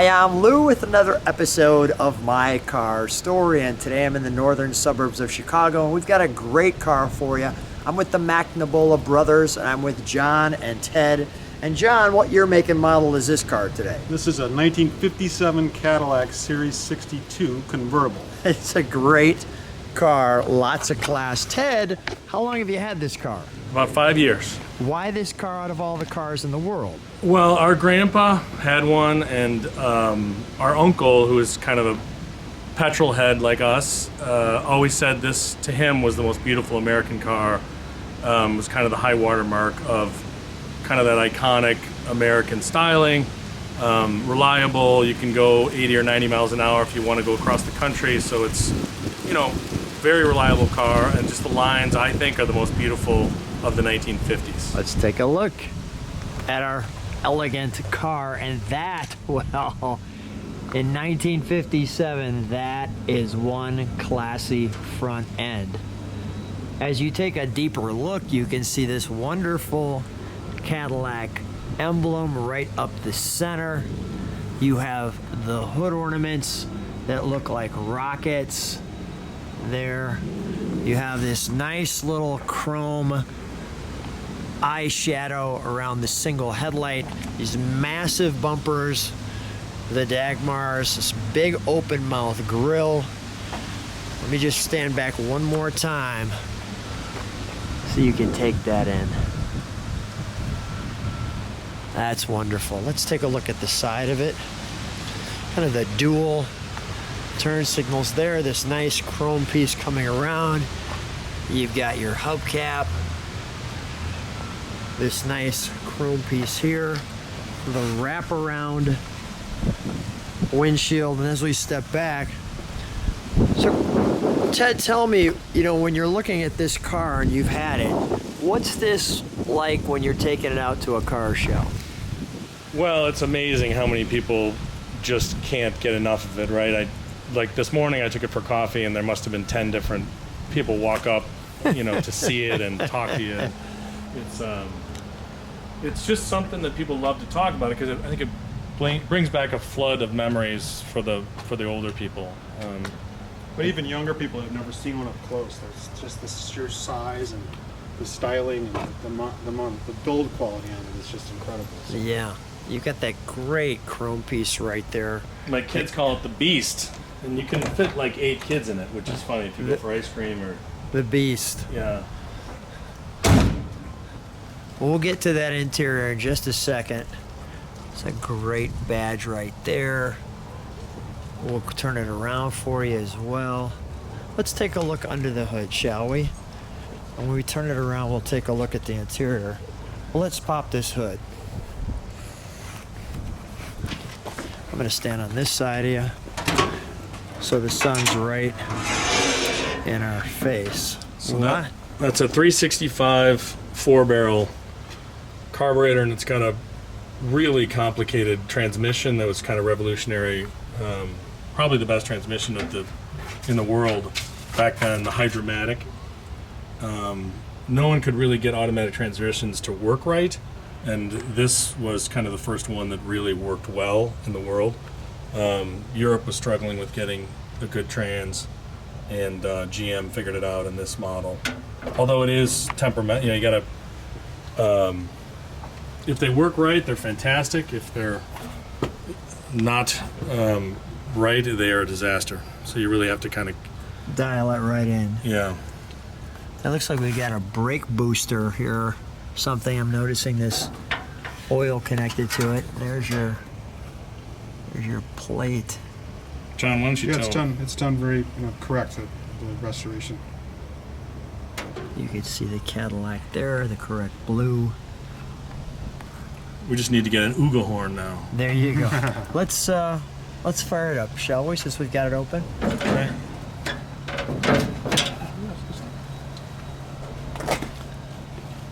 Hi, I'm Lou with another episode of My Car Story, and today I'm in the northern suburbs of Chicago, and we've got a great car for you. I'm with the McNabola brothers, and I'm with John and Ted. And John, what year, make, and model is this car today? This is a 1957 Cadillac Series 62 Convertible. It's a great car, lots of class. Ted, how long have you had this car? About 5 years. Why this car out of all the cars in the world? Well, our grandpa had one, and our uncle, who is kind of a petrol head like us, always said this to him was the most beautiful American car. Was kind of the high watermark of kind of that iconic American styling. Reliable, you can go 80 or 90 miles an hour if you want to go across the country, so it's, you know, very reliable car, and just the lines, I think, are the most beautiful of the 1950s. Let's take a look at our elegant car, and that, well, in 1957, that is one classy front end. As you take a deeper look, you can see this wonderful Cadillac emblem right up the center. You have the hood ornaments that look like rockets there. You have this nice little chrome eyeshadow around the single headlight, these massive bumpers, the Dagmars, this big open mouth grille. Let me just stand back one more time so you can take that in. That's wonderful. Let's take a look at the side of it. Kind of the dual turn signals there, this nice chrome piece coming around. You've got your hubcap, this nice chrome piece here, the wraparound windshield, and as we step back, so Ted, tell me, you know, when you're looking at this car and you've had it, what's this like when you're taking it out to a car show? Well, it's amazing how many people just can't get enough of it, right? Like this morning I took it for coffee, and there must have been 10 different people walk up, you know, to see it and talk to you. It's just something that people love to talk about, because I think it brings back a flood of memories for the older people. But even younger people have never seen one up close. There's just the sheer size and the styling and the build quality on it is just incredible. So. Yeah, you got that great chrome piece right there. My kids call it the Beast, and you can fit like 8 kids in it, which is funny if you go for ice cream or... The Beast. Yeah. We'll get to that interior in just a second. It's a great badge right there. We'll turn it around for you as well. Let's take a look under the hood, shall we? And when we turn it around, we'll take a look at the interior. Well, let's pop this hood. I'm gonna stand on this side of you so the sun's right in our face. So that's a 365 4-barrel carburetor, and it's got a really complicated transmission that was kind of revolutionary. Probably the best transmission in the world back then, the Hydromatic. No one could really get automatic transmissions to work right, and this was kind of the first one that really worked well in the world. Europe was struggling with getting a good trans, and GM figured it out in this model. Although it is temperament, you know, you gotta, if they work right, they're fantastic. If they're not right, they are a disaster. So you really have to kind of dial it right in. Yeah. It looks like we got a brake booster here. Something I'm noticing, this oil connected to it. There's your plate. John, why don't you tell? It's done very correct, the restoration. You can see the Cadillac there, the correct blue. We just need to get an Ooga horn now. There you go. Let's fire it up, shall we, since we've got it open? Okay.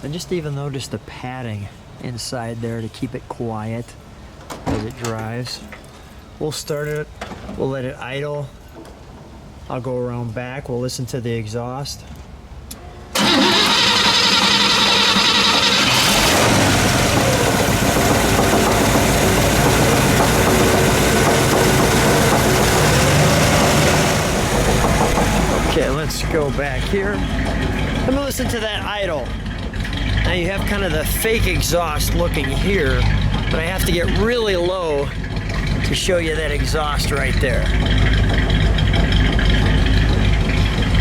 And just even notice the padding inside there to keep it quiet as it drives. We'll start it, we'll let it idle. I'll go around back, we'll listen to the exhaust. let's go back here. Let me listen to that idle. Now you have kind of the fake exhaust looking here, but I have to get really low to show you that exhaust right there.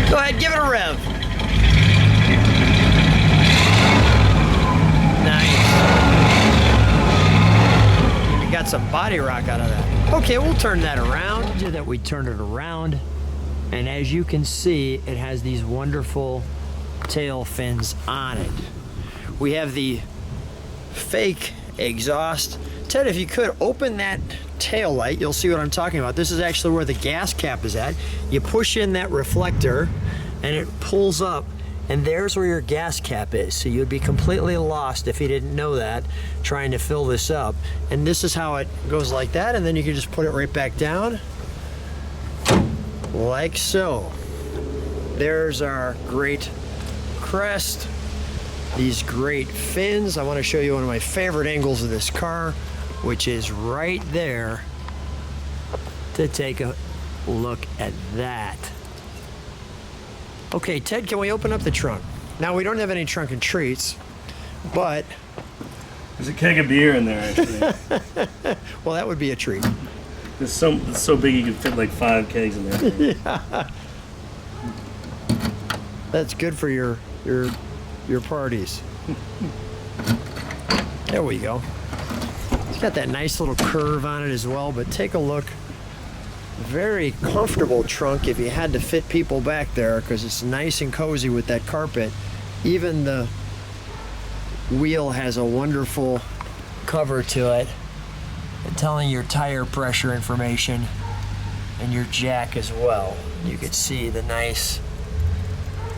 Go ahead, give it a rev. Nice. We got some body rock out of that. Okay, we'll turn that around. That we turn it around, and as you can see, it has these wonderful tail fins on it. We have the fake exhaust. Ted, if you could open that tail light, you'll see what I'm talking about. This is actually where the gas cap is at. You push in that reflector and it pulls up, and there's where your gas cap is. So you'd be completely lost if you didn't know that, trying to fill this up. And this is how it goes, like that, and then you can just put it right back down like so. There's our great crest, these great fins. I want to show you one of my favorite angles of this car, which is right there, to take a look at that. Okay, Ted, can we open up the trunk? Now, we don't have any trunk and treats, but There's a keg of beer in there, actually. well, that would be a treat. It's so big you could fit like 5 kegs in there. Yeah. That's good for your parties. There we go. It's got that nice little curve on it as well, but take a look. Very comfortable trunk if you had to fit people back there, because it's nice and cozy with that carpet. Even the wheel has a wonderful cover to it, telling your tire pressure information, and your jack as well. You can see the nice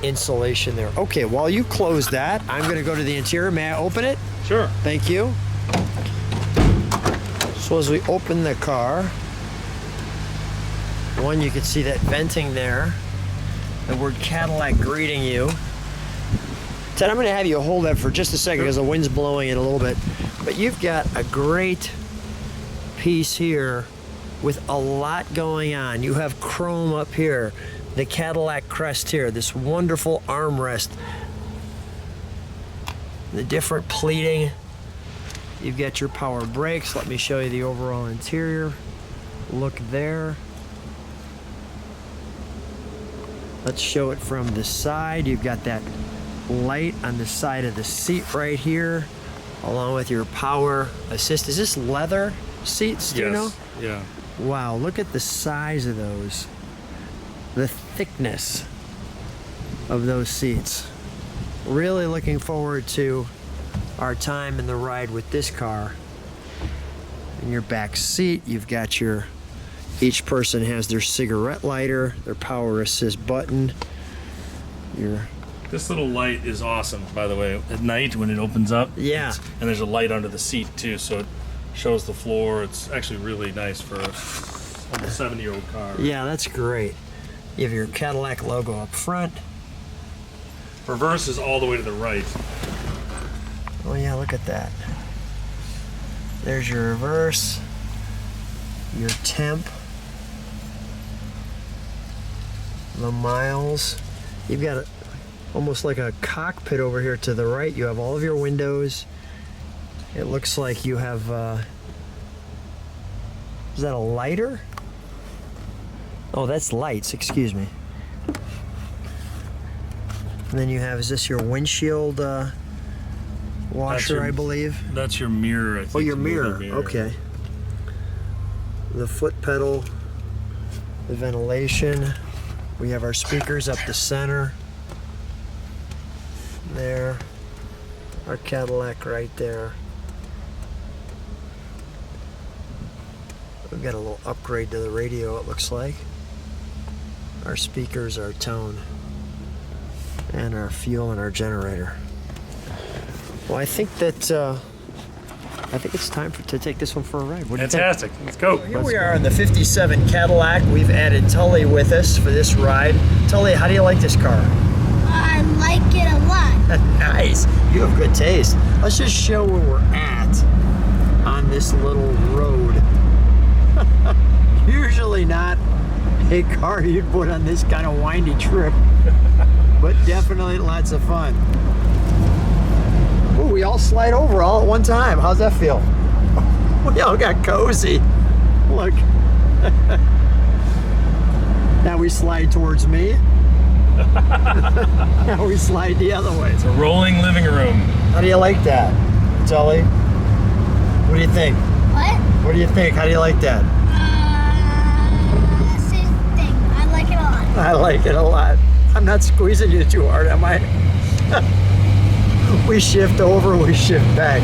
insulation there. Okay, while you close that, I'm going to go to the interior. May I open it? Sure. Thank you. So as we open the car, one, you can see that venting there, the word Cadillac greeting you. Ted, I'm going to have you hold that for just a second because the wind's blowing it a little bit. But you've got a great piece here with a lot going on. You have chrome up here, the Cadillac crest here, this wonderful armrest, the different pleating. You've got your power brakes. Let me show you the overall interior. Look there. Let's show it from the side. You've got that light on the side of the seat right here, along with your power assist. Is this leather seats, do you know? Yeah. Wow, look at the size of those. The thickness of those seats. Really looking forward to our time in the ride with this car. In your back seat, you've got each person has their cigarette lighter, their power assist button. This little light is awesome, by the way. At night when it opens up, Yeah. and there's a light under the seat too, so it shows the floor. It's actually really nice for a 70-year-old car. Yeah, that's great. You have your Cadillac logo up front. Reverse is all the way to the right. Oh yeah, look at that. There's your reverse, your temp, the miles. You've got almost like a cockpit over here to the right. You have all of your windows. It looks like you have, is that a lighter? Oh, that's lights, excuse me. And then you have, is this your windshield washer, I believe? That's your mirror, I think. Oh, your mirror. Okay. The foot pedal, the ventilation. We have our speakers up the center. There. Our Cadillac right there. We've got a little upgrade to the radio, it looks like. Our speakers, our tone, and our fuel and our generator. Well, I think that it's time to take this one for a ride. What do you think? Fantastic. Let's go. Here we are in the 57 Cadillac. We've added Tully with us for this ride. Tully, how do you like this car? I like it a lot. Nice. You have good taste. Let's just show where we're at on this little road. Usually not a car you'd put on this kind of windy trip, but definitely lots of fun. Ooh, we all slide over all at one time. How's that feel? We all got cozy. Look. Now we slide towards me. Now we slide the other way. It's a rolling living room. How do you like that, Tully? What do you think? What? What do you think? How do you like that? Same thing. I like it a lot. I like it a lot. I'm not squeezing you too hard, am I? We shift over, we shift back.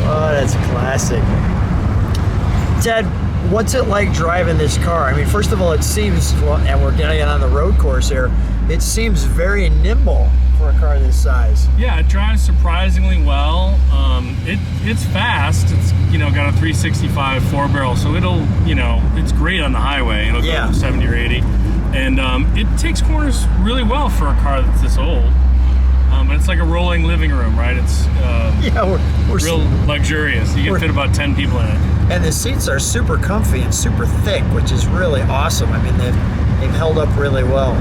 Oh, that's classic. Ted, what's it like driving this car? I mean, first of all, it seems, well, and we're getting it on the road course here, it seems very nimble for a car this size. Yeah, it drives surprisingly well. It's fast. It's, you know, got a 365 4-barrel, so it'll, you know, it's great on the highway. It'll Yeah. go 70 or 80. And it takes corners really well for a car that's this old. And it's like a rolling living room, right? It's Yeah, we're real luxurious. You can fit about 10 people in it. and the seats are super comfy and super thick, which is really awesome. I mean, they've held up really well.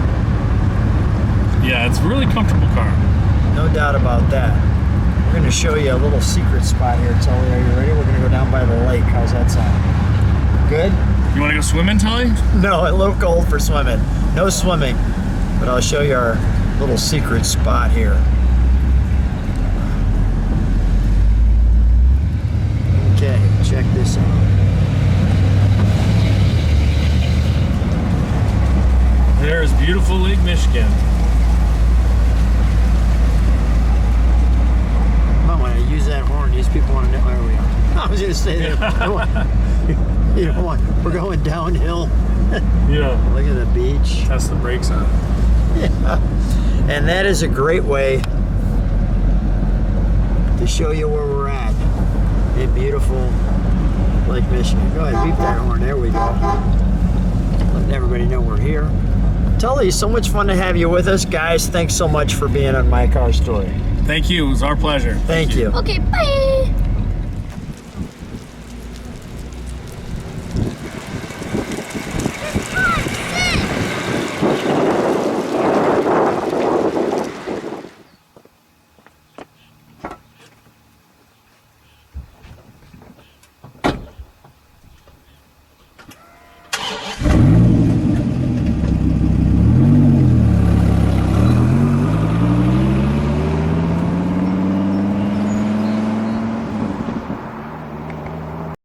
Yeah, it's a really comfortable car. No doubt about that. We're going to show you a little secret spot here, Tully. Are you ready? We're going to go down by the lake. How's that sound? Good? You want to go swimming, Tully? No, a little cold for swimming. No swimming. But I'll show you our little secret spot here. Okay, check this out. There's beautiful Lake Michigan. Come on, when I use that horn, these people want to know where we are. I was going to say that. You know what? We're going downhill. Yeah. Look at the beach. Test the brakes on it. Yeah. And that is a great way to show you where we're at in beautiful Lake Michigan. Go ahead, beep that horn. There we go. Letting everybody know we're here. Tully, so much fun to have you with us. Guys, thanks so much for being on My Car Story. Thank you. It was our pleasure. Thank you. Okay, bye.